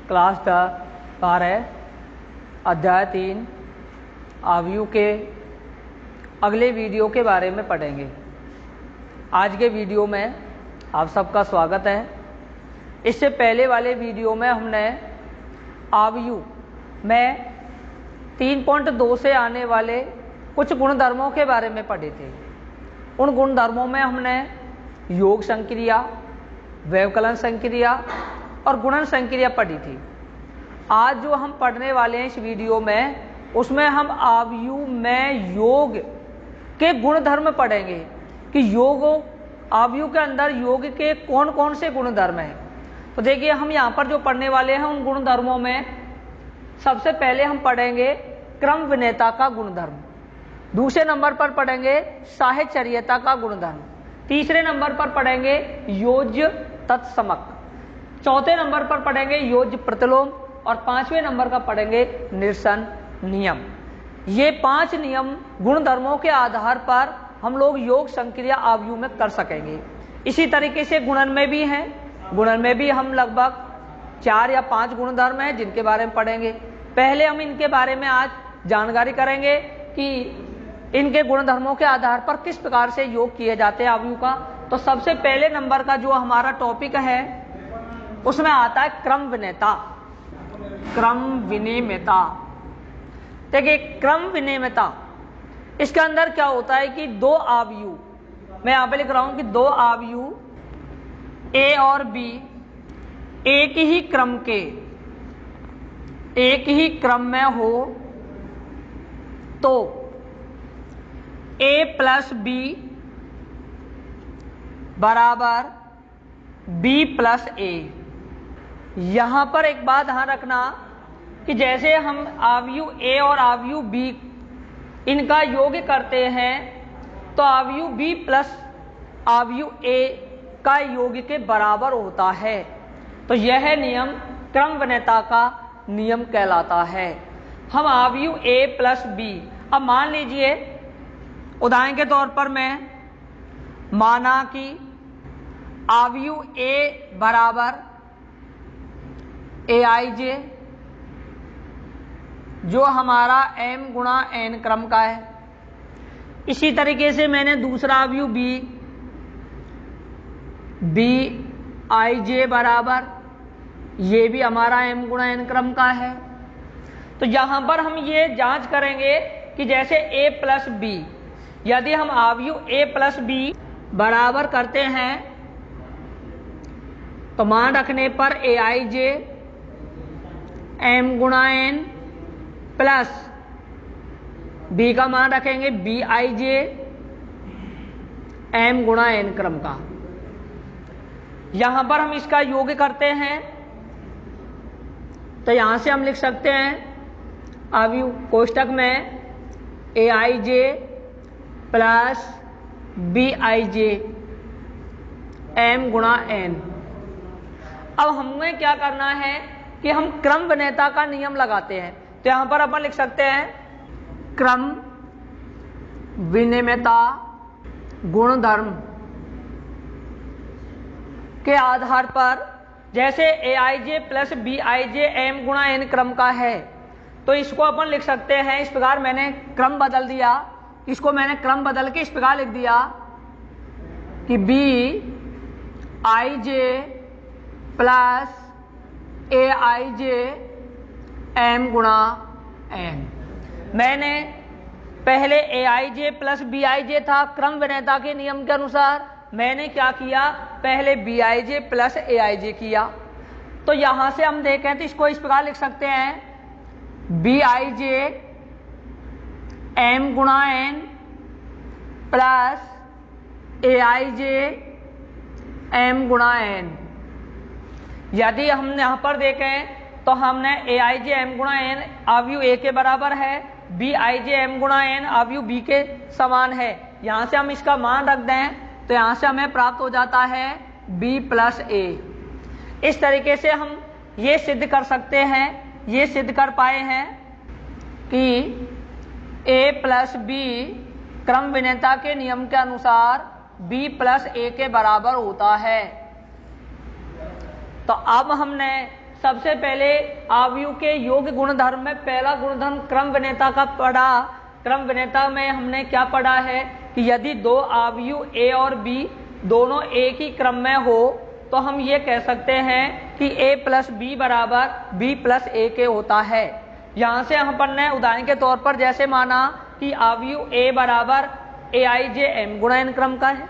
Class 12 अध्याय 3 अवयव के अगले वीडियो के बारे में पढ़ेंगे। आज के वीडियो में आप सबका स्वागत है। इससे पहले वाले वीडियो में हमने अवयव में 3.2 से आने वाले कुछ गुणधर्मों के बारे में पढ़े थे। उन गुणधर्मों में हमने योग संक्रिया, व्यवकलन संक्रिया और गुणन संक्रिया पढ़ी थी। आज जो हम पढ़ने वाले हैं इस वीडियो में, उसमें हम अवयव में योग के गुणधर्म पढ़ेंगे कि योग अवयव के अंदर योग के कौन कौन से गुणधर्म हैं। तो देखिए, हम यहाँ पर जो पढ़ने वाले हैं उन गुणधर्मों में सबसे पहले हम पढ़ेंगे क्रम विनयता का गुणधर्म, दूसरे नंबर पर पढ़ेंगे साहचर्यता का गुणधर्म, तीसरे नंबर पर पढ़ेंगे योज्य तत्समक, चौथे नंबर पर पढ़ेंगे योज्य प्रतिलोम और पांचवें नंबर का पढ़ेंगे निरसन नियम। ये 5 नियम गुणधर्मों के आधार पर हम लोग योग संक्रिया अवयव में कर सकेंगे। इसी तरीके से गुणन में भी हैं। गुणन में भी हम लगभग 4 या 5 गुणधर्म हैं जिनके बारे में पढ़ेंगे। पहले हम इनके बारे में आज जानकारी करेंगे कि इनके गुणधर्मों के आधार पर किस प्रकार से योग किए जाते हैं अवयव का। तो सबसे पहले नंबर का जो हमारा टॉपिक है उसमें आता है क्रम विनयता। क्रम विनिमयता, देखिए क्रम विनिमयता, इसके अंदर क्या होता है कि 2 अवयव, मैं यहां पे लिख रहा हूं कि 2 अवयव ए और बी एक ही क्रम में हो तो a प्लस बी बराबर b प्लस ए। यहां पर एक बात ध्यान रखना कि जैसे हम अवयव a और अवयव b इनका योग करते हैं तो अवयव b प्लस अवयव a का योग के बराबर होता है। तो यह नियम क्रम विनयता का नियम कहलाता है। हम अवयव a प्लस b, अब मान लीजिए उदाहरण के तौर पर मैं माना कि अवयव a बराबर aij जो हमारा m गुणा n क्रम का है। इसी तरीके से मैंने दूसरा अवयव bij बराबर, ये भी हमारा m गुणा n क्रम का है। तो यहां पर हम ये जांच करेंगे कि जैसे a प्लस b, यदि हम अवयव a प्लस b बराबर करते हैं तो मान रखने पर aij m गुणा n प्लस b का मान रखेंगे bij m गुणा n क्रम का। यहां पर हम इसका योग करते हैं तो यहां से हम लिख सकते हैं अवयव कोष्टक में aij प्लस bij m गुणा n। अब हमें क्या करना है कि हम क्रम विनयता का नियम लगाते हैं। तो यहां पर अपन लिख सकते हैं क्रम विनिमयता गुणधर्म के आधार पर जैसे aij प्लस bij m गुणा n क्रम का है तो इसको अपन लिख सकते हैं इस प्रकार। मैंने क्रम बदल दिया, इसको मैंने क्रम बदल के इस प्रकार लिख दिया कि bij प्लस aij m गुणा n। मैंने पहले aij प्लस bij था क्रम विनयता के नियम के अनुसार, मैंने क्या किया पहले bij प्लस aij किया। तो यहां से हम देखें तो इसको इस प्रकार लिख सकते हैं bij m गुणा n प्लस aij m गुणा n। यदि हम यहां पर देखें तो हमने aij m गुणा n अवयव a के बराबर है, bij m गुणा n अवयव b के समान है। यहां से हम इसका मान रख दें तो यहां से हमें प्राप्त हो जाता है b प्लस a। इस तरीके से हम ये सिद्ध कर सकते हैं, ये सिद्ध कर पाए हैं कि a प्लस b क्रम विनयता के नियम के अनुसार b प्लस a के बराबर होता है। तो अब हमने सबसे पहले अवयव के योग गुणधर्म में पहला गुणधर्म क्रम विनेयता का पढ़ा। क्रम विनेयता में हमने क्या पढ़ा है कि यदि दो अवयव ए और बी दोनों एक ही क्रम में हो तो हम ये कह सकते हैं कि a प्लस बी बराबर b प्लस ए के होता है। यहाँ से हम अपन ने उदाहरण के तौर पर जैसे माना कि अवयव a बराबर ए आई जे एम गुणा n क्रम का है,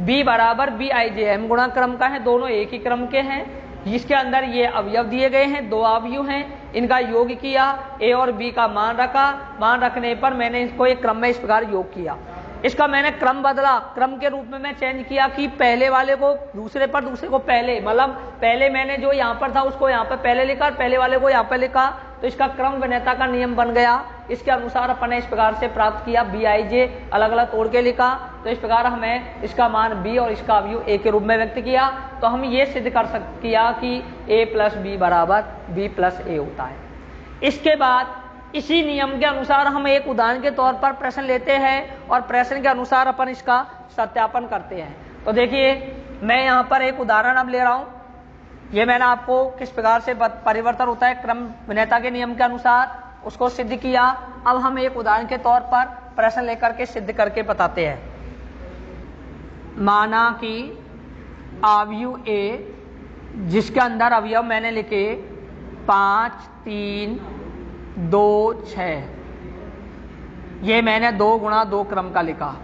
b बराबर बी आई जे एम गुणा क्रम का है, दोनों एक ही क्रम के हैं। जिसके अंदर ये अवयव दिए गए हैं, दो अवयव हैं, इनका योग किया, a और b का मान रखा, मान रखने पर मैंने इसको एक क्रम में इस प्रकार योग किया। इसका मैंने क्रम बदला, क्रम के रूप में मैं चेंज किया कि पहले वाले को दूसरे पर, दूसरे को पहले, मतलब पहले मैंने जो यहाँ पर था उसको यहाँ पर पहले लिखा और पहले वाले को यहाँ पर लिखा, तो इसका क्रम विनेयता का नियम बन गया। इसके अनुसार अपन ने इस प्रकार से प्राप्त किया, बी आई जे अलग अलग तोड़ के लिखा, तो इस प्रकार हमें इसका मान b और इसका अवयव a के रूप में व्यक्त किया। तो हम ये सिद्ध कर किया कि a प्लस बी बराबर b प्लस ए होता है। इसके बाद इसी नियम के अनुसार हम एक उदाहरण के तौर पर प्रश्न लेते हैं और प्रश्न के अनुसार अपन इसका सत्यापन करते हैं। तो देखिए मैं यहाँ पर एक उदाहरण अब ले रहा हूँ। ये मैंने आपको किस प्रकार से परिवर्तन होता है क्रम विनेयता के नियम के अनुसार उसको सिद्ध किया। अब हम एक उदाहरण के तौर पर प्रश्न लेकर के सिद्ध करके बताते हैं। माना कि अवयव A जिसके अंदर अवयव मैंने लिखे 5, 3, 2, 6, ये मैंने 2 गुणा 2 क्रम का लिखा।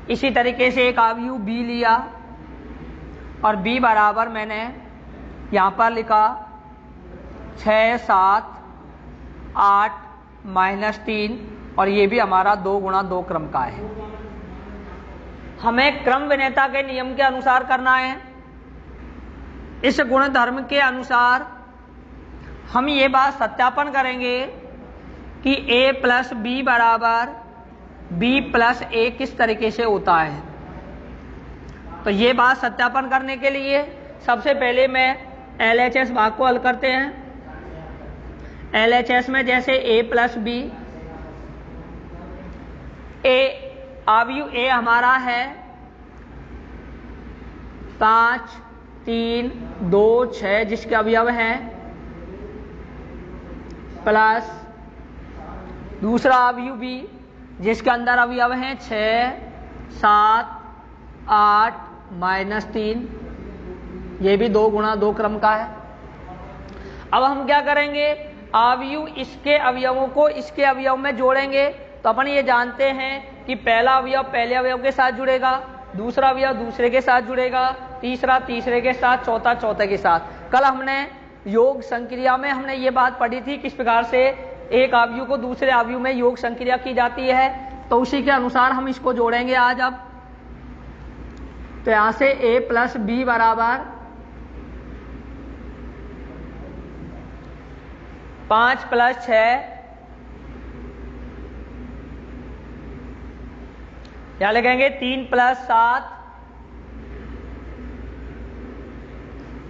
इसी तरीके से एक अवयव B लिया और B बराबर मैंने यहाँ पर लिखा 6, 7, 8 -3 और ये भी हमारा 2 गुणा 2 क्रम का है। हमें क्रम विनेयता के नियम के अनुसार करना है। इस गुणधर्म के अनुसार हम ये बात सत्यापन करेंगे कि a प्लस बी बराबर b प्लस ए किस तरीके से होता है। तो ये बात सत्यापन करने के लिए सबसे पहले मैं LHS भाग को हल करते हैं। LHS में जैसे a प्लस बी, अवयव a हमारा है 5, 3, 2, 6 जिसके अवयव हैं, प्लस दूसरा अवयव b जिसके अंदर अवयव हैं 6, 7, 8 -3, ये भी 2 गुणा 2 क्रम का है। अब हम क्या करेंगे, अवयव इसके अवयवों को इसके अवयव में जोड़ेंगे। तो अपन ये जानते हैं कि पहला अवयव पहले अवयव के साथ जुड़ेगा, दूसरा अवयव दूसरे के साथ जुड़ेगा, तीसरा तीसरे के साथ, चौथा चौथे के साथ। कल हमने योग संक्रिया में हमने ये बात पढ़ी थी किस प्रकार से एक अवयव को दूसरे अवयव में योग संक्रिया की जाती है। तो उसी के अनुसार हम इसको जोड़ेंगे आज। अब तो यहां से a प्लस बी बराबर 5 + 6, यहां लिखेंगे 3 + 7,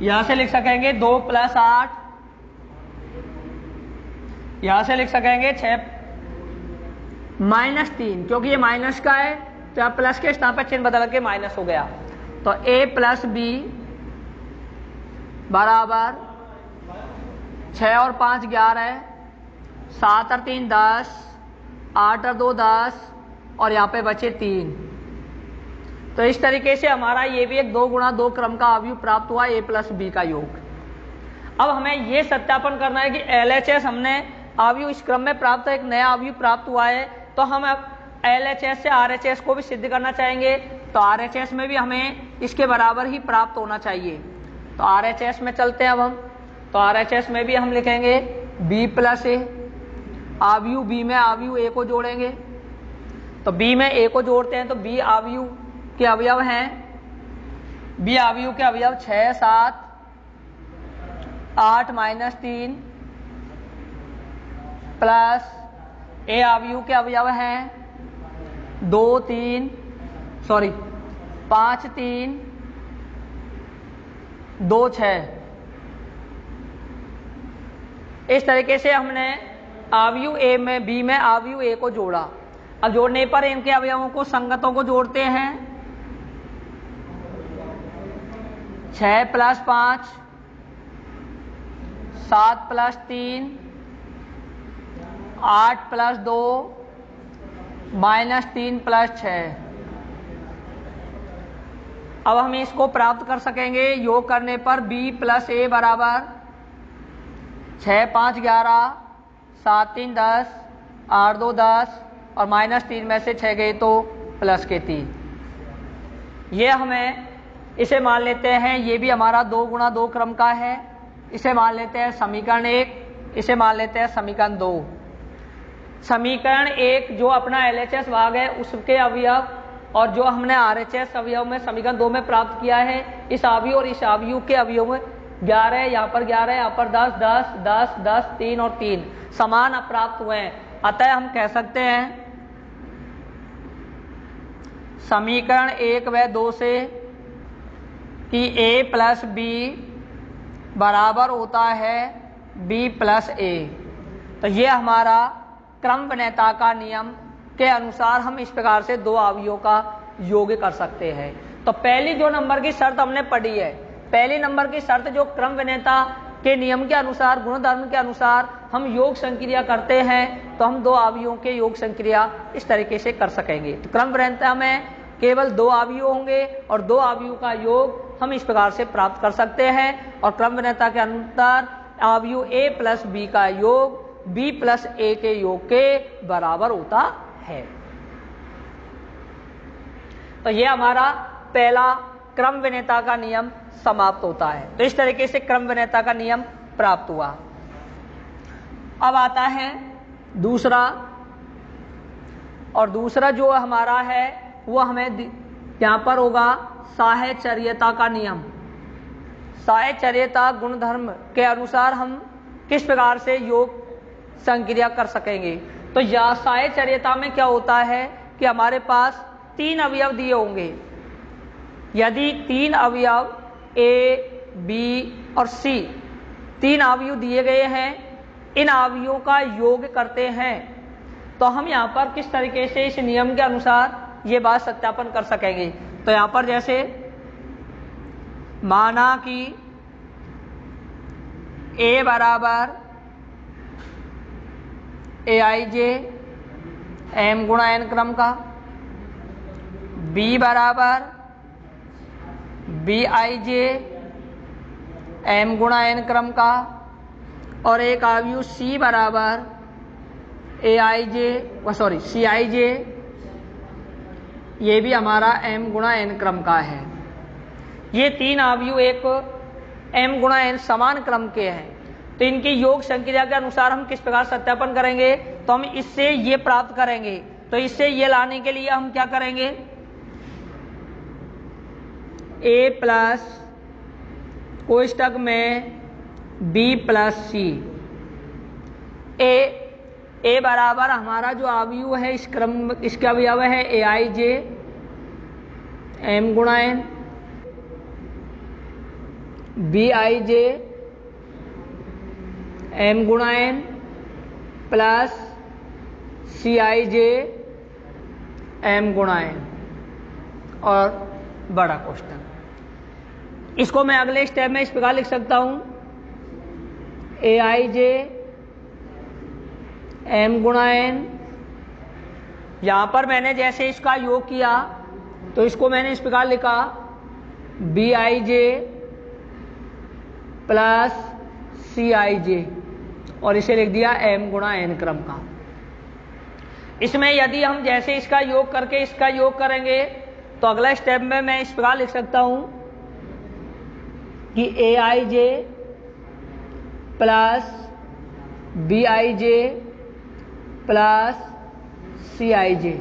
यहां से लिख सकेंगे 2 + 8, यहां से लिख सकेंगे 6 -3, क्योंकि ये माइनस का है तो आप प्लस के स्थान पर चिन्ह बदल के माइनस हो गया। तो a प्लस बी बराबर 6 और 5 11, 7 और 3 10, 8 और 2 10 और यहाँ पे बचे 3। तो इस तरीके से हमारा ये भी एक 2 गुणा 2 क्रम का अवयव प्राप्त हुआ, a प्लस बी का योग। अब हमें ये सत्यापन करना है कि LHS हमने अवयव इस क्रम में प्राप्त एक नया अवयव प्राप्त हुआ है, तो हम अब LHS से RHS को भी सिद्ध करना चाहेंगे। तो RHS में भी हमें इसके बराबर ही प्राप्त होना चाहिए। तो RHS में चलते हैं अब हम। तो RHS में भी हम लिखेंगे b प्लस ए, अवयव b में अवयव a को जोड़ेंगे। तो b में a को जोड़ते हैं तो b अवयव के अवयव हैं, b अवयव के अवयव 6, 7, 8 -3 प्लस a अवयव के अवयव हैं 5, 3, 2, 6। इस तरीके से हमने अवयव a में b में अवयव a को जोड़ा। अब जोड़ने पर इनके अवयवों को संगतों को जोड़ते हैं। 6 + 5 7 + 3 8 + 2 -3 + 6। अब हम इसको प्राप्त कर सकेंगे योग करने पर b + a बराबर 6 × 5 = 11, 7 × 3 = 10, 8 × 2 = 10 और -3 में से 6 गए तो प्लस के 3। ये हमें इसे मान लेते हैं, ये भी हमारा 2 × 2 क्रम का है। इसे मान लेते हैं समीकरण 1, इसे मान लेते हैं समीकरण 2। समीकरण 1 जो अपना LHS भाग है उसके अवयव और जो हमने RHS अवयव में समीकरण 2 में प्राप्त किया है, इस अवयव और इस अवयव के अवयव में 11, यहाँ पर 11, यहाँ पर 10, 10, 10, 10, 3 और 3 समान प्राप्त हुए हैं। अतः हम कह सकते हैं समीकरण 1 व 2 से कि a + b बराबर होता है b + a। तो ये हमारा क्रम वरीयता का नियम के अनुसार हम इस प्रकार से दो अवयवों का योग कर सकते हैं। तो पहली जो नंबर की शर्त हमने पढ़ी है, पहली नंबर की शर्त जो क्रम वरीयता के नियम के अनुसार, गुणधर्म के अनुसार हम योग संक्रिया करते हैं तो हम दो अवयवों के योग संक्रिया इस तरीके से कर सकेंगे। तो क्रम वरीयता में केवल दो अवयव होंगे और दो अवयवों का योग हम इस प्रकार से प्राप्त कर सकते हैं और क्रम वरीयता के अनुसार अवयव a + b का योग b + a के योग के बराबर होता है। तो यह हमारा पहला क्रम वरीयता का नियम समाप्त होता है। तो इस तरीके से क्रम वरीयता का नियम प्राप्त हुआ। अब आता है दूसरा, और दूसरा जो हमारा है वो हमें यहां पर होगा साहचर्यता का नियम। साहचर्यता गुणधर्म के अनुसार हम किस प्रकार से योग संक्रिया कर सकेंगे। तो या साहचर्यता में क्या होता है कि हमारे पास 3 अवयव दिए होंगे। यदि 3 अवयव A, B और C 3 अवयव दिए गए हैं, इन अवयवों का योग करते हैं तो हम यहाँ पर किस तरीके से इस नियम के अनुसार ये बात सत्यापन कर सकेंगे। तो यहाँ पर जैसे माना कि A बराबर aij m × n क्रम का, B बराबर bij m × n क्रम का और एक अवयव C बराबर cij ये भी हमारा m × n क्रम का है। ये 3 अवयव एक m × n समान क्रम के हैं। तो इनकी योग संक्रिया के अनुसार हम किस प्रकार सत्यापन करेंगे, तो हम इससे ये प्राप्त करेंगे। तो इससे ये लाने के लिए हम क्या करेंगे, a प्लस कोष्टक में b + c। a बराबर हमारा जो अवयव है इस क्रम, इसका अवयव है aij m × n, bij m × n plus cij m × n और बड़ा कोष्टक। इसको मैं अगले स्टेप में इस प्रकार लिख सकता हूं aij m × n। यहां पर मैंने जैसे इसका योग किया तो इसको मैंने इस प्रकार लिखा bij प्लस cij और इसे लिख दिया m × n क्रम का। इसमें यदि हम जैसे इसका योग करके इसका योग करेंगे तो अगला स्टेप में मैं इस प्रकार लिख सकता हूं कि aij plus bij plus cij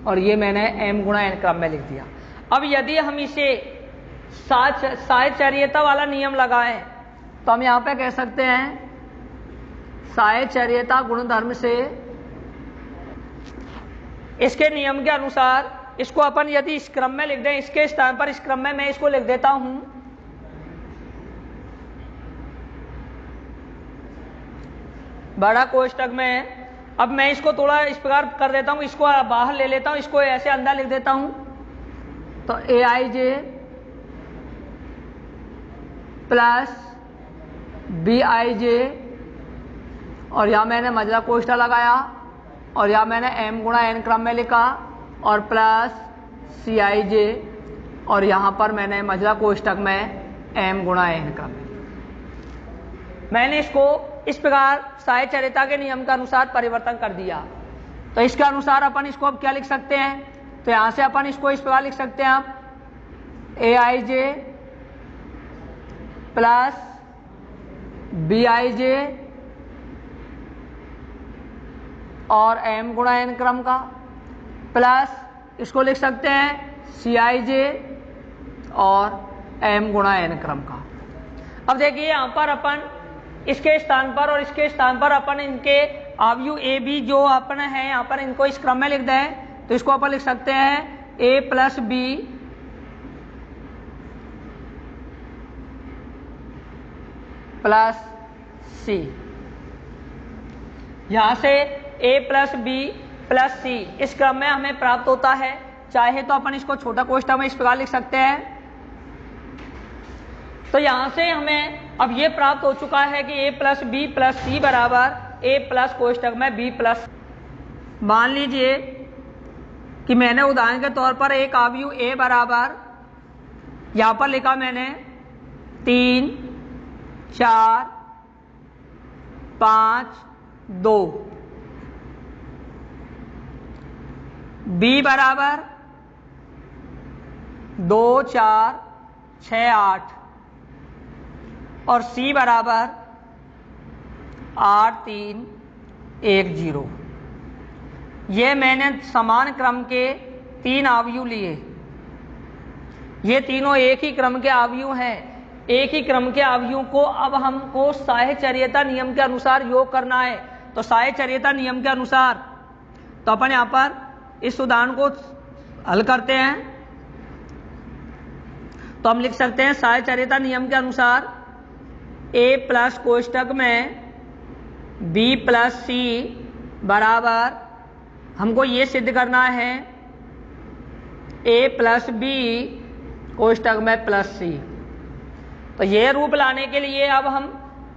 और ये मैंने m × n क्रम में लिख दिया। अब यदि हम इसे साहचर्यता वाला नियम लगाएं तो हम यहां पे कह सकते हैं साहचर्यता गुणधर्म से इसके नियम के अनुसार इसको अपन यदि इस क्रम में लिख दें, इसके स्थान पर इस क्रम में मैं इसको लिख देता हूं बड़ा कोष्टक में। अब मैं इसको थोड़ा इस प्रकार कर देता हूं, इसको बाहर ले लेता हूं, इसको ऐसे अंदर लिख देता हूं। तो aij प्लस BIJ, और यहाँ मैंने मजला कोष्ठक लगाया और यहाँ मैंने m गुणा n क्रम में लिखा और प्लस CIJ, और यहाँ पर मैंने मजला कोष्ठक में m गुणा n क्रम में। मैंने इसको इस प्रकार साहचर्यता के नियम के अनुसार परिवर्तन कर दिया। तो इसके अनुसार अपन इसको अब क्या लिख सकते हैं, तो यहाँ से अपन इसको इस प्रकार लिख सकते हैं, आप AIJ प्लस BIJ और m गुणा n क्रम का, प्लस इसको लिख सकते हैं CIJ और m गुणा n क्रम का। अब देखिए यहाँ पर अपन इसके स्थान पर और इसके स्थान पर अपन इनके अवयव A B जो अपन है यहाँ पर इनको इस क्रम में लिख दें, तो इसको अपन लिख सकते हैं A plus B plus C। यहाँ से A plus B plus C इस क्रम में हमें प्राप्त होता है। चाहे तो अपन इसको छोटा कोष्ठक में इस प्रकार लिख सकते हैं। तो यहाँ से हमें अब ये प्राप्त हो चुका है कि A plus B plus C बराबर A प्लस कोष्ठक में B प्लस। मान लीजिए कि मैंने उदाहरण के तौर पर एक अवयव A बराबर यहाँ पर लिखा मैंने 3 4 5 2, B बराबर 2 4 6 8 और C बराबर 8 3 1 0। ये मैंने समान क्रम के 3 अवयव लिए। ये तीनों एक ही क्रम के अवयव हैं। एक ही क्रम के अवयवों को अब हमको साहचर्यता नियम के अनुसार योग करना है। तो साहचर्यता नियम के अनुसार तो अपन यहाँ पर इस उदाहरण को हल करते हैं। तो हम लिख सकते हैं साहचर्यता नियम के अनुसार A प्लस कोष्ठक में B प्लस C बराबर, हमको ये सिद्ध करना है A प्लस B कोष्ठक में प्लस C। तो ये रूप लाने के लिए अब हम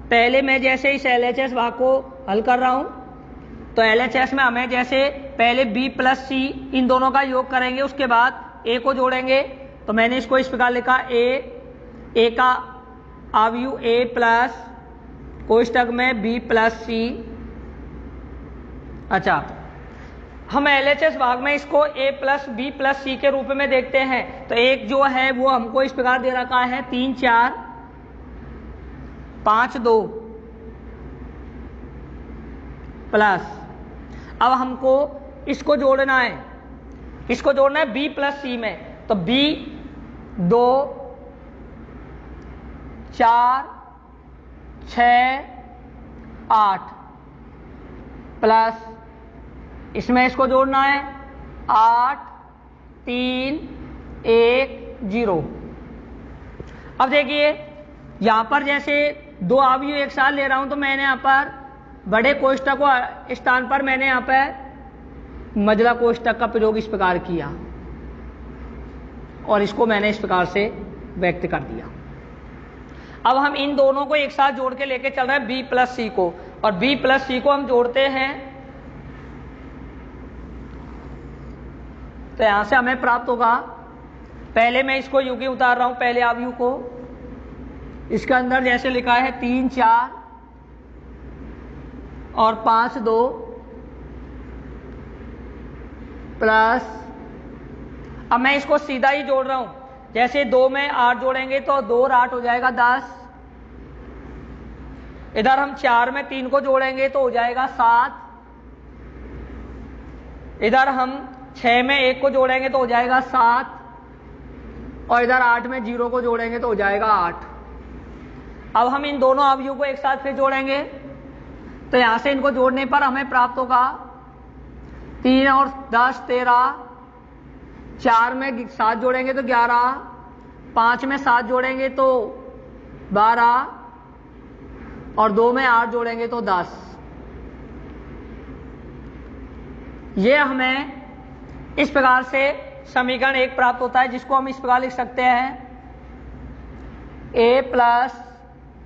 पहले मैं जैसे इस LHS भाग को हल कर रहा हूँ, तो LHS में हमें जैसे पहले B प्लस C इन दोनों का योग करेंगे, उसके बाद A को जोड़ेंगे। तो मैंने इसको इस प्रकार लिखा A का अवयव A प्लस कोष्ठक में B प्लस C। अच्छा, हम LHS भाग में इसको A plus B plus C के रूप में देखते हैं। तो एक जो है वो हमको इस प्रकार दे रखा है 3 4 5 2 प्लस, अब हमको इसको जोड़ना है, इसको जोड़ना है B प्लस C में। तो B 2 4 6 8 प्लस इसमें इसको जोड़ना है 8 3 1 0। अब देखिए यहाँ पर जैसे दो अवयव एक साथ ले रहा हूं, तो मैंने यहाँ पर बड़े कोष्ठक को स्थान पर मैंने यहाँ पर मझला कोष्ठक का प्रयोग इस प्रकार किया और इसको मैंने इस प्रकार से व्यक्त कर दिया। अब हम इन दोनों को एक साथ जोड़ के लेके चल रहे हैं B प्लस C को, और B प्लस C को हम जोड़ते हैं। तो यहां से हमें प्राप्त होगा, पहले मैं इसको यूं ही उतार रहा हूं, पहले अवयव को इसके अंदर जैसे लिखा है 3 4 और 5 2 प्लस, अब मैं इसको सीधा ही जोड़ रहा हूं। जैसे 2 में 8 जोड़ेंगे तो 2 और 8 हो जाएगा 10। इधर हम 4 में 3 को जोड़ेंगे तो हो जाएगा 7। इधर हम 6 में 1 को जोड़ेंगे तो हो जाएगा 7, और इधर 8 में 0 को जोड़ेंगे तो हो जाएगा 8। अब हम इन दोनों अवयवों को एक साथ फिर जोड़ेंगे। तो यहां से इनको जोड़ने पर हमें प्राप्त होगा 3 और 10 13, 4 में 7 जोड़ेंगे तो 11, 5 में 7 जोड़ेंगे तो 12, और 2 में 8 जोड़ेंगे तो 10। ये हमें इस प्रकार से समीकरण 1 प्राप्त होता है, जिसको हम इस प्रकार लिख सकते हैं ए प्लस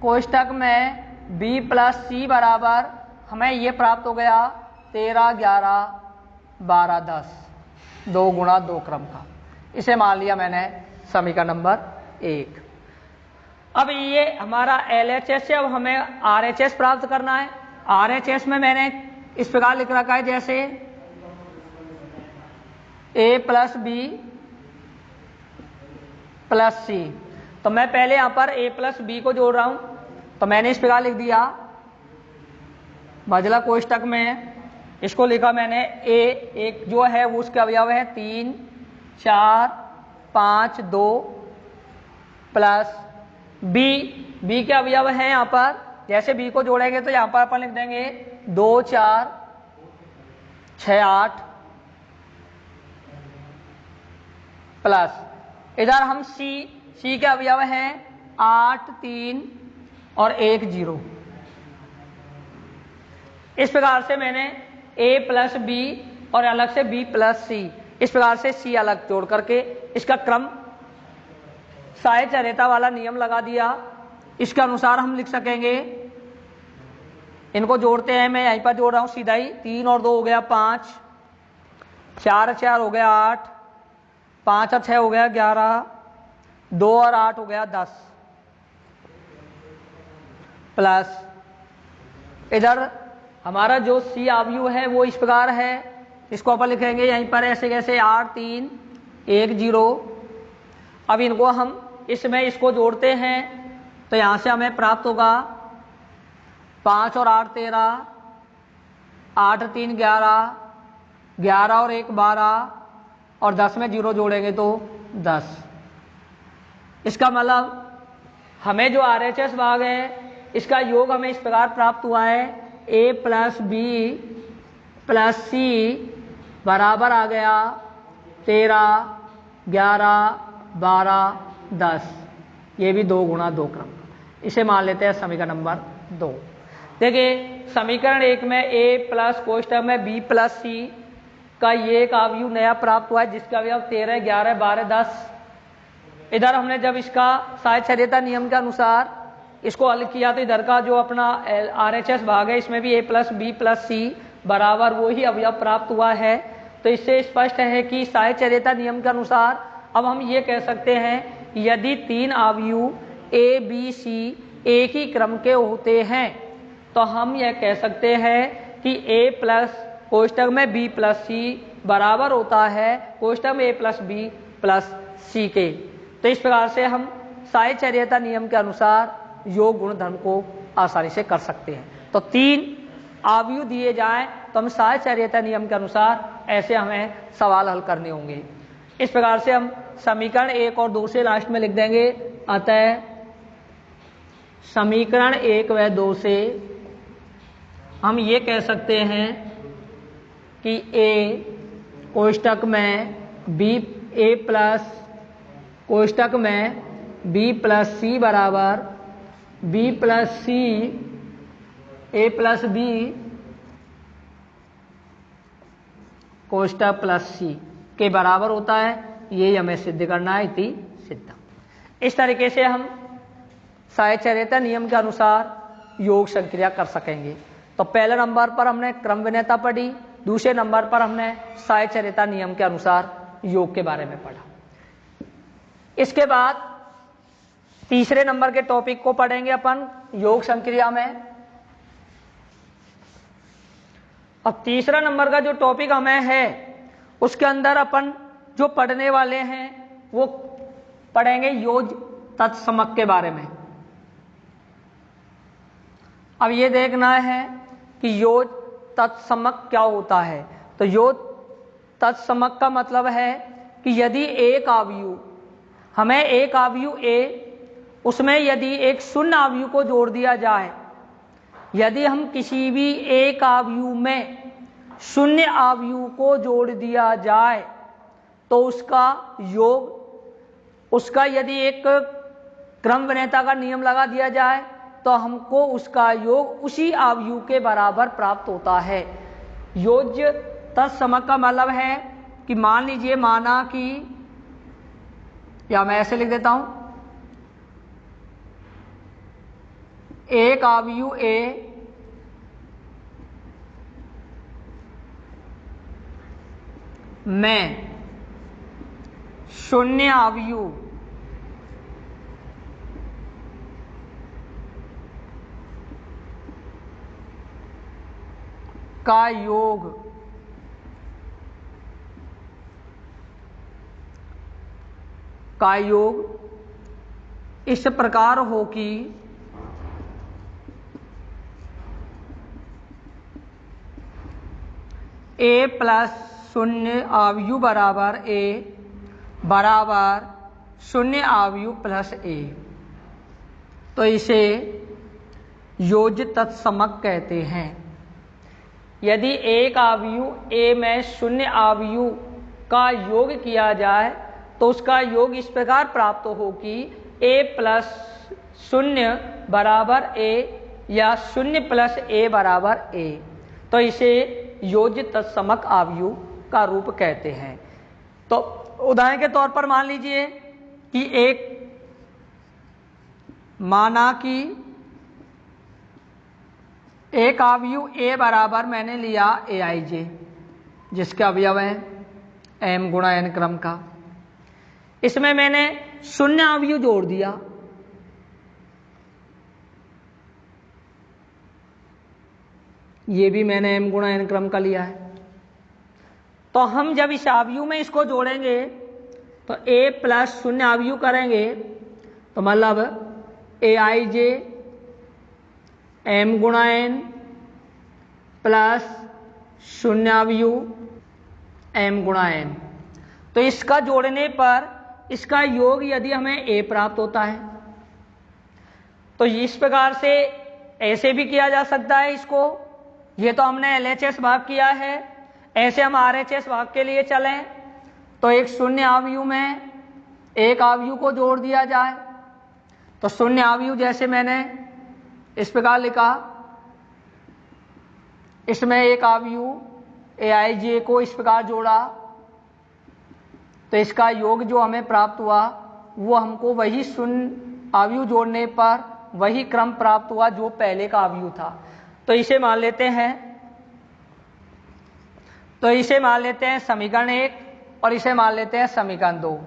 कोष्टक में बी प्लस सी बराबर हमें ये प्राप्त हो गया 13, 11, 12, 10, 2 गुणा 2 क्रम का। इसे मान लिया मैंने समीकरण नंबर 1। अब ये हमारा LHS से अब हमें RHS प्राप्त करना है। RHS में मैंने इस प्रकार लिख रखा है जैसे A प्लस बी प्लस सी। तो मैं पहले यहां पर A प्लस बी को जोड़ रहा हूं, तो मैंने इस प्रकार लिख दिया मझला कोष्टक में, इसको लिखा मैंने A एक जो है वो उसके अवयव है 3, 4, 5, 2 प्लस बी के अवयव है यहाँ पर, जैसे बी को जोड़ेंगे तो यहाँ पर अपन लिख देंगे 2, 4, 6, 8 प्लस इधर हम सी के अवयव हैं 8, 3 और 1, 0। इस प्रकार से मैंने A प्लस बी और अलग से B प्लस सी, इस प्रकार से C अलग जोड़ करके इसका क्रम साहचर्यता वाला नियम लगा दिया। इसके अनुसार हम लिख सकेंगे, इनको जोड़ते हैं, मैं यहीं पर जोड़ रहा हूं सीधा ही। 3 और 2 हो गया 5, 4 और 4 हो गया 8, 5 और 6 हो गया 11, 2 और 8 हो गया 10 प्लस इधर हमारा जो C आव्यूह है वो इस प्रकार है, इसको अपन लिखेंगे यहीं पर ऐसे कैसे 8, 3, 1, 0। अब इनको हम इसमें इसको जोड़ते हैं तो यहां से हमें प्राप्त होगा 5 और 8 13, 8 और 3 11, 11 और 1 12 और 10 में 0 जोड़ेंगे तो 10। इसका मतलब हमें जो RHS भाग है इसका योग हमें इस प्रकार प्राप्त हुआ है A plus B plus C बराबर आ गया 13, 11, 12, 10। ये भी 2 गुणा 2 क्रम का। इसे मान लेते हैं समीकरण नंबर 2। देखिए समीकरण 1 में A प्लस कोष्टक में B प्लस सी का ये एक आव्यूह नया प्राप्त हुआ है जिसका अवयव 13, 11, 12, 10। इधर हमने जब इसका साहचर्यता नियम के अनुसार इसको हल किया तो इधर का जो अपना RHS भाग है इसमें भी A plus B plus C बराबर वो ही अवयव प्राप्त हुआ है। तो इससे स्पष्ट है कि साहचर्यता नियम के अनुसार अब हम ये कह सकते हैं यदि 3 आव्यूह A, B, C एक ही क्रम के होते हैं तो हम यह कह सकते हैं कि A प्लस कोष्टक में B प्लस सी बराबर होता है कोष्टक में A plus B plus C के। तो इस प्रकार से हम साहचर्यता नियम के अनुसार योग गुण धर्म को आसानी से कर सकते हैं। तो 3 आव्यूह दिए जाएं तो हम साहचर्यता नियम के अनुसार ऐसे हमें सवाल हल करने होंगे। इस प्रकार से हम समीकरण 1 और 2 से लास्ट में लिख देंगे। अतः समीकरण 1 व 2 से हम ये कह सकते हैं कि A कोष्टक में A प्लस कोष्टक में B प्लस सी बराबर B plus C A plus B कोष्टक प्लस सी के बराबर होता है। ये हमें सिद्ध करना है, इति सिद्धम। इस तरीके से हम साहचर्यता नियम के अनुसार योग संक्रिया कर सकेंगे। तो पहले नंबर पर हमने क्रम विन्यता पढ़ी, दूसरे नंबर पर हमने साहचर्यता नियम के अनुसार योग के बारे में पढ़ा। इसके बाद तीसरे नंबर के टॉपिक को पढ़ेंगे अपन योग संक्रिया में। अब तीसरा नंबर का जो टॉपिक हमें है उसके अंदर अपन जो पढ़ने वाले हैं वो पढ़ेंगे योज तत्समक के बारे में। अब ये देखना है कि योज तत्समक क्या होता है। तो योज तत्समक का मतलब है कि यदि एक आव्यूह हमें एक आव्यूह A उसमें यदि एक शून्य आव्यूह को जोड़ दिया जाए, यदि हम किसी भी एक आव्यूह में शून्य आव्यूह को जोड़ दिया जाए तो उसका योग, उसका यदि एक क्रम विन्यता का नियम लगा दिया जाए तो हमको उसका योग उसी आव्यूह के बराबर प्राप्त होता है। योज्य तत्समक का मतलब है कि मान लीजिए माना कि, या मैं ऐसे लिख देता हूं, एक अवयु ए में शून्य अवयु का योग इस प्रकार हो कि ए प्लस शून्य अवयु बराबर ए बराबर शून्य अवयु प्लस ए, तो इसे योज्य तत्समक कहते हैं। यदि एक अवयु ए में शून्य अवयु का योग किया जाए तो उसका योग इस प्रकार प्राप्त हो कि ए प्लस शून्य बराबर ए या शून्य प्लस ए बराबर ए, तो इसे योज्य तत्समक अवयु का रूप कहते हैं। तो उदाहरण के तौर पर मान लीजिए कि माना कि एक अवयु ए बराबर मैंने लिया ए आई जे, जिसके अवयव है एम गुणा एन क्रम का। इसमें मैंने शून्य अवयु जोड़ दिया, ये भी मैंने एम गुणा एन क्रम का लिया है। तो हम जब इस अवयु में इसको जोड़ेंगे तो ए प्लस शून्य अवयु करेंगे तो मतलब ए आई जे एम गुणा एन प्लस शून्य अवयु एम गुणा एन। तो इसका जोड़ने पर इसका योग यदि हमें ए प्राप्त होता है तो इस प्रकार से ऐसे भी किया जा सकता है इसको। ये तो हमने LHS भाग किया है, ऐसे हम RHS भाग के लिए चलें तो एक शून्य अवयु में एक अवयु को जोड़ दिया जाए। तो शून्य अवयु जैसे मैंने इस प्रकार लिखा, इसमें एक अवयु ए आई जे को इस प्रकार जोड़ा तो इसका योग जो हमें प्राप्त हुआ वो हमको वही शून्य अवयु जोड़ने पर वही क्रम प्राप्त हुआ जो पहले का अवयु था। तो इसे मान लेते हैं समीकरण 1 और इसे मान लेते हैं समीकरण 2।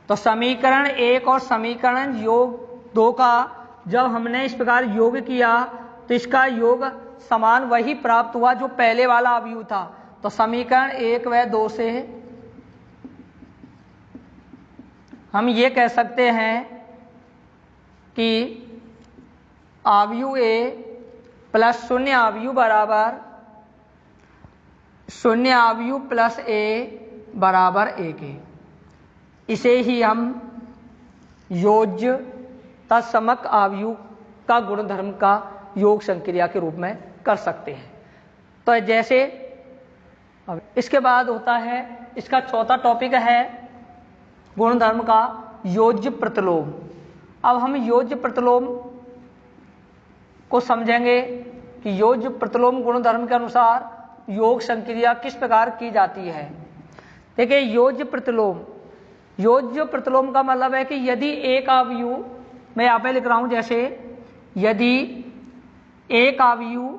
तो समीकरण 1 और समीकरण योग 2 का जब हमने इस प्रकार योग किया तो इसका योग समान वही प्राप्त हुआ जो पहले वाला अवयु था। तो समीकरण 1 व 2 से हम ये कह सकते हैं कि अवयु ए प्लस शून्य अवयु बराबर शून्य अवयु प्लस ए बराबर ए के। इसे ही हम योज्य तत्समक अवयु का गुणधर्म का योग संक्रिया के रूप में कर सकते हैं। तो जैसे अब इसके बाद होता है, इसका चौथा टॉपिक है गुणधर्म का योज्य प्रतिलोम। अब हम योज्य प्रतिलोम को समझेंगे कि योज्य प्रतिलोम गुणधर्म के अनुसार योग संक्रिया किस प्रकार की जाती है। देखिए योज्य प्रतिलोम का मतलब है कि यदि एक अवयु, मैं यहाँ पे लिख रहा हूं, जैसे यदि एक अवयु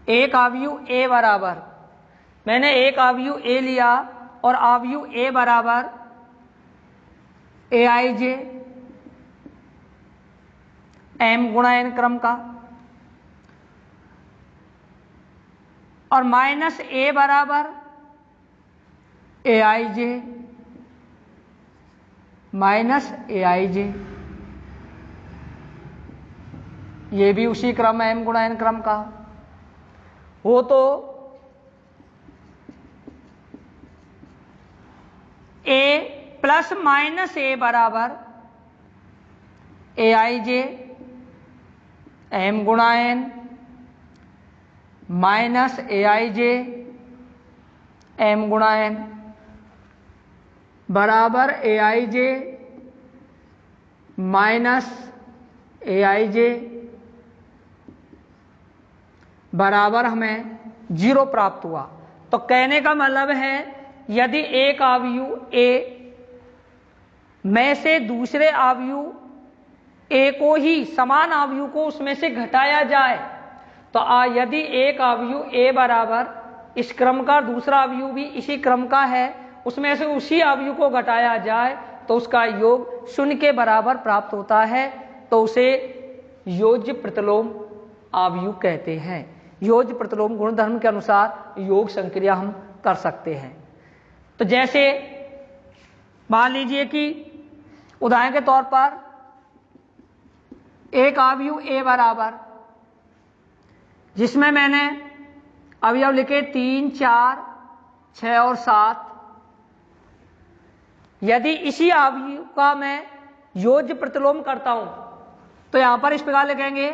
एक अवयु ए बराबर, मैंने एक अवयु ए लिया और अवयु ए बराबर ए आई जे एम गुणा एन क्रम का, और माइनस ए बराबर ए आई जे माइनस ए आई जे, ये भी उसी क्रम एम गुणा एन क्रम का हो। तो ए प्लस माइनस ए बराबर ए आई जे एम गुणा एन माइनस ए आई जे एम गुणा एन बराबर ए आई जे माइनस ए आई जे बराबर हमें 0 प्राप्त हुआ। तो कहने का मतलब है यदि एक अवयव ए में से दूसरे अवयव ए को ही, समान अवयव को उसमें से घटाया जाए, तो यदि एक अवयव ए बराबर इस क्रम का, दूसरा अवयव भी इसी क्रम का है, उसमें से उसी अवयव को घटाया जाए तो उसका योग शून्य के बराबर प्राप्त होता है, तो उसे योज्य प्रतिलोम अवयव कहते हैं। योज्य प्रतिलोम गुणधर्म के अनुसार योग संक्रिया हम कर सकते हैं। तो जैसे मान लीजिए कि उदाहरण के तौर पर एक अवयव ए बराबर, जिसमें मैंने अवयव लिखे 3, 4, 6 और 7, यदि इसी अवयव का मैं योज्य प्रतिलोम करता हूं तो यहां पर इस प्रकार लिखेंगे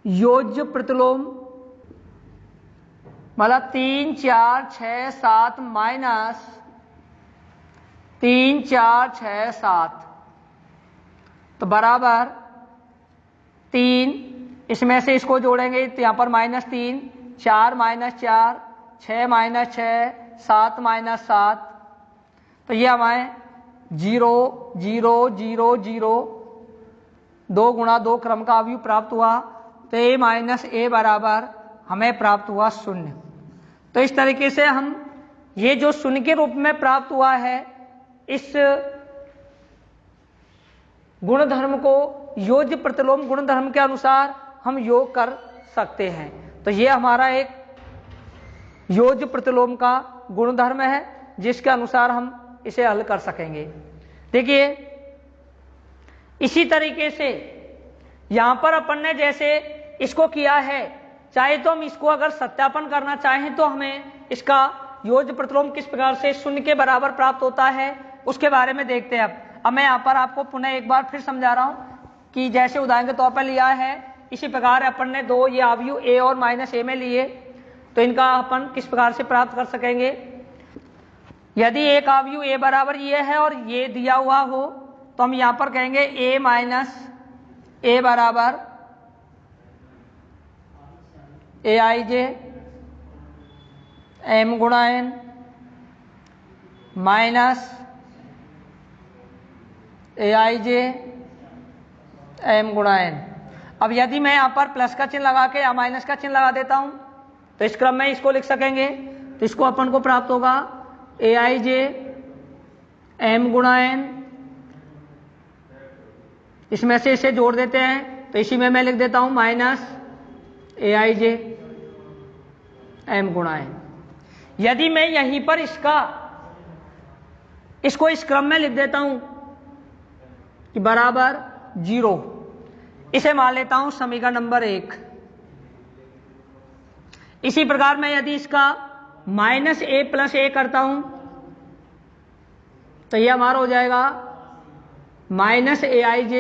योज्य प्रतिलोम, मतलब 3, 4, 6, 7 माइनस 3, 4, 6, 7, तो बराबर 3, इसमें से इसको जोड़ेंगे तो यहां पर -3, 4 - 4, 6 - 6, 7 - 7, तो ये हमें 0, 0, 0, 0, 2 गुणा 2 क्रम का अवयव प्राप्त हुआ, तो a माइनस ए बराबर हमें प्राप्त हुआ 0। तो इस तरीके से हम ये जो शून्य के रूप में प्राप्त हुआ है, इस गुणधर्म को योज्य प्रतिलोम गुणधर्म के अनुसार हम योग कर सकते हैं। तो ये हमारा एक योज्य प्रतिलोम का गुणधर्म है जिसके अनुसार हम इसे हल कर सकेंगे। देखिए इसी तरीके से यहां पर अपन ने जैसे इसको किया है, चाहे तो हम इसको अगर सत्यापन करना चाहें तो हमें इसका योज्य प्रतिलोम किस प्रकार से शून्य के बराबर प्राप्त होता है उसके बारे में देखते हैं। अब मैं यहां पर आपको पुनः एक बार फिर समझा रहा हूं कि जैसे उदाहरण के तौर पर लिया है, इसी प्रकार अपन ने दो ये अवयव ए और -a में लिए, तो इनका अपन किस प्रकार से प्राप्त कर सकेंगे। यदि एक अवयव ए बराबर ये है और ये दिया हुआ हो तो हम यहां पर कहेंगे a माइनस ए बराबर aij m गुणा n माइनस aij m गुणा n। अब यदि मैं यहाँ पर प्लस का चिन्ह लगा के या माइनस का चिन्ह लगा देता हूं तो इस क्रम में इसको लिख सकेंगे, तो इसको अपन को प्राप्त होगा aij m गुणा n, इसमें से इसे जोड़ देते हैं तो इसी में मैं लिख देता हूं माइनस aij m गुणा n। यदि मैं यहीं पर इसको इस क्रम में लिख देता हूं कि बराबर 0, इसे मान लेता हूं समीकरण नंबर 1। इसी प्रकार मैं यदि इसका -a + a करता हूं तो यह हमारा हो जाएगा -aij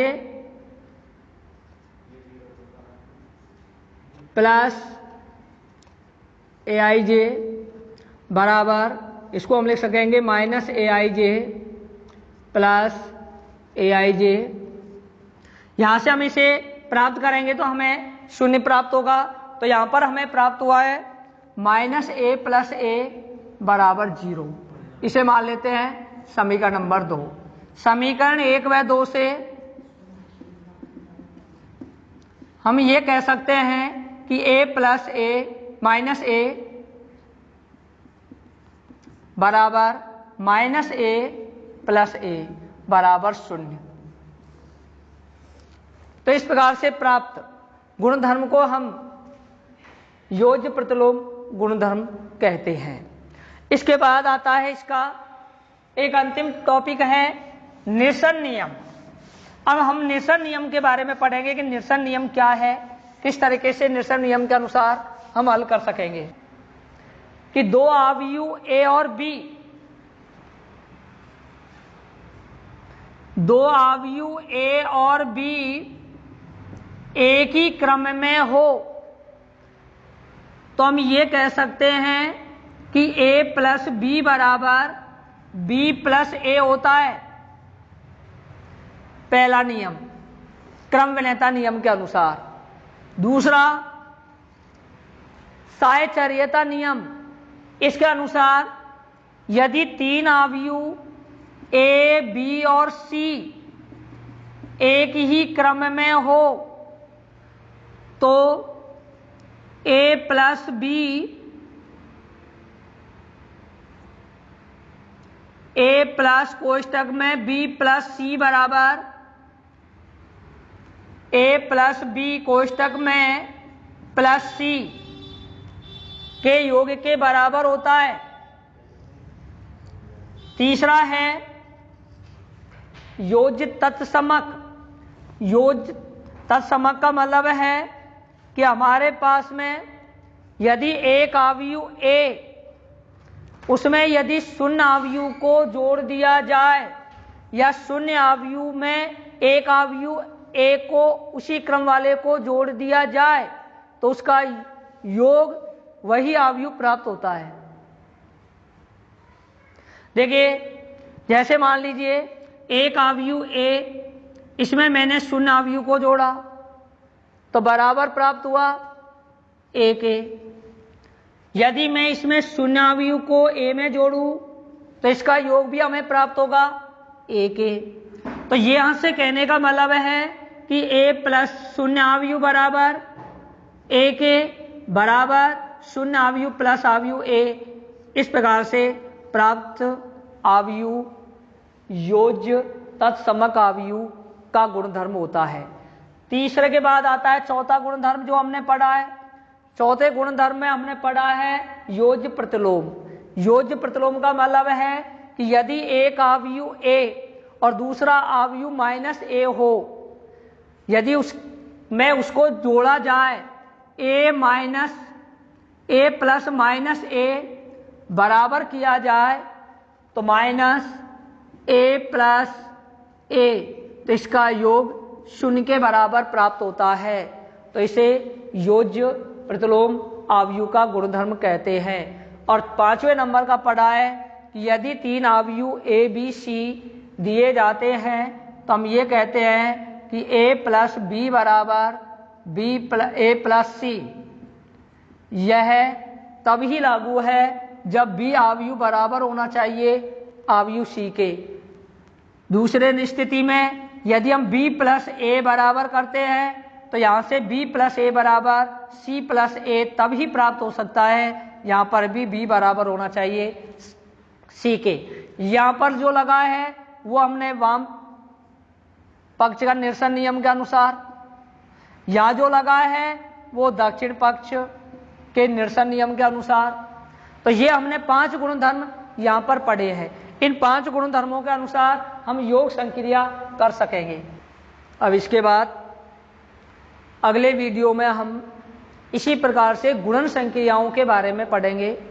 प्लस aij बराबर, इसको हम लिख सकेंगे -aij प्लस aij। यहां से हम इसे प्राप्त करेंगे तो हमें 0 प्राप्त होगा, तो यहां पर हमें प्राप्त हुआ है -a + a बराबर 0। इसे मान लेते हैं समीकरण नंबर 2। समीकरण 1 व 2 से हम ये कह सकते हैं कि a + a - a बराबर -a + a बराबर 0। तो इस प्रकार से प्राप्त गुणधर्म को हम योज्य प्रतिलोम गुणधर्म कहते हैं। इसके बाद आता है इसका एक अंतिम टॉपिक है निरसन नियम। अब हम निरसन नियम के बारे में पढ़ेंगे कि निरसन नियम क्या है, किस तरीके से निरसन नियम के अनुसार हम हल कर सकेंगे। कि दो अवयव ए और बी, दो अवयव ए और बी एक ही क्रम में हो तो हम ये कह सकते हैं कि a + b बराबर b + a होता है। पहला नियम क्रम विलेयता नियम के अनुसार। दूसरा साहचर्यता नियम, इसके अनुसार यदि तीन अवयव ए, बी और सी एक ही क्रम में हो तो ए प्लस बी, ए प्लस कोष्टक में बी प्लस सी बराबर ए प्लस बी कोष्टक में प्लस सी के योग के बराबर होता है। तीसरा है योज्य तत्समक। योज्य तत्समक का मतलब है कि हमारे पास में यदि एक अवयव ए, उसमें यदि शून्य अवयव को जोड़ दिया जाए या शून्य अवयव में एक अवयव ए को उसी क्रम वाले को जोड़ दिया जाए तो उसका योग वही अवयव प्राप्त होता है। देखिए, जैसे मान लीजिए एक अवयव ए, इसमें मैंने शून्य अवयव को जोड़ा तो बराबर प्राप्त हुआ एक ए। यदि मैं इसमें शून्य अवयव को ए में जोड़ूं तो इसका योग भी हमें प्राप्त होगा एक ए। तो ये यहां से कहने का मतलब है कि ए प्लस शून्य अवयव बराबर एक ए बराबर शून्य अवयव प्लस अवयव ए। इस प्रकार से प्राप्त अवयव योज्य तत्समक अवयव का गुणधर्म होता है। तीसरे के बाद आता है चौथा गुणधर्म जो हमने पढ़ा है। चौथे गुणधर्म में हमने पढ़ा है योज्य प्रतिलोम। योज्य प्रतिलोम का मतलब है कि यदि एक अवयव ए और दूसरा अवयव माइनस ए हो, यदि उसको जोड़ा जाए ए माइनस ए प्लस माइनस ए बराबर किया जाए तो माइनस ए प्लस ए, तो इसका योग शून्य के बराबर प्राप्त होता है। तो इसे योज्य प्रतिलोम अवयव का गुणधर्म कहते हैं। और पांचवें नंबर का पढ़ा है कि यदि तीन अवयव ए बी सी दिए जाते हैं तो हम ये कहते हैं कि ए प्लस बी बराबर बी ए प्लस सी। यह तभी लागू है जब बी अवयव बराबर होना चाहिए अवयव सी के। दूसरे स्थिति में यदि हम b प्लस ए बराबर करते हैं तो यहाँ से b प्लस ए बराबर c प्लस ए तभी प्राप्त हो सकता है। यहाँ पर भी b बराबर होना चाहिए c के। यहाँ पर जो लगा है वो हमने वाम पक्ष का निरसन नियम के अनुसार, यहाँ जो लगा है वो दक्षिण पक्ष के निरसन नियम के अनुसार। तो ये हमने 5 गुणधर्म यहाँ पर पढ़े हैं। इन 5 गुणधर्मों के अनुसार हम योग संक्रिया कर सकेंगे। अब इसके बाद अगले वीडियो में हम इसी प्रकार से गुणन संक्रियाओं के बारे में पढ़ेंगे।